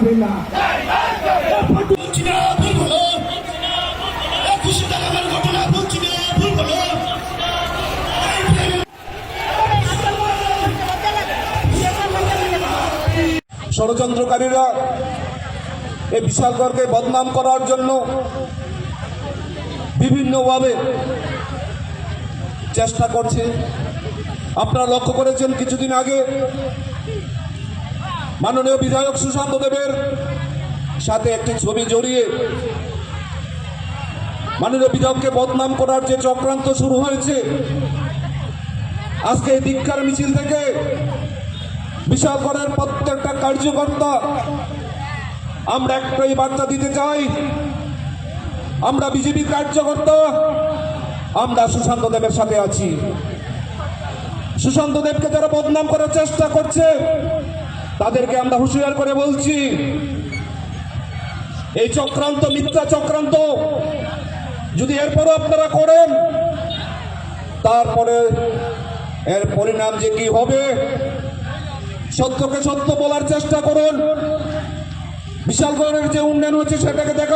পারবেন না। ষড়যন্ত্রকারীরা এই বিশালগড়কে বদনাম করার জন্য বিভিন্নভাবে চেষ্টা করছে। আপনারা লক্ষ্য করেছেন কিছুদিন আগে মাননীয় বিধায়ক সুশান্ত দেবের সাথে একটি ছবি জড়িয়ে মাননীয় বিধায়ককে বদনাম করার যে চক্রান্ত শুরু হয়েছে, আজকে এই ধিক্কার মিছিল থেকে বিশালগড়ের প্রত্যেকটা কার্যকর্তা আমরা একটাই বার্তা দিতে চাই, আমরা বিজেপির কার্যকর্তা, আমরা সুশান্ত দেবের সাথে আছি। সুশান্ত দেবকে যারা বদনাম করার চেষ্টা করছে তাদেরকে আমরা হুঁশিয়ার করে বলছি, এই চক্রান্ত মিথ্যা চক্রান্ত যদি এরপরও আপনারা করেন, তারপরে এর পরিণাম যে কি হবে, সত্যকে সত্য বলার চেষ্টা করুন। বিশালগড়ের যে উন্নয়ন হচ্ছে সেটাকে দেখা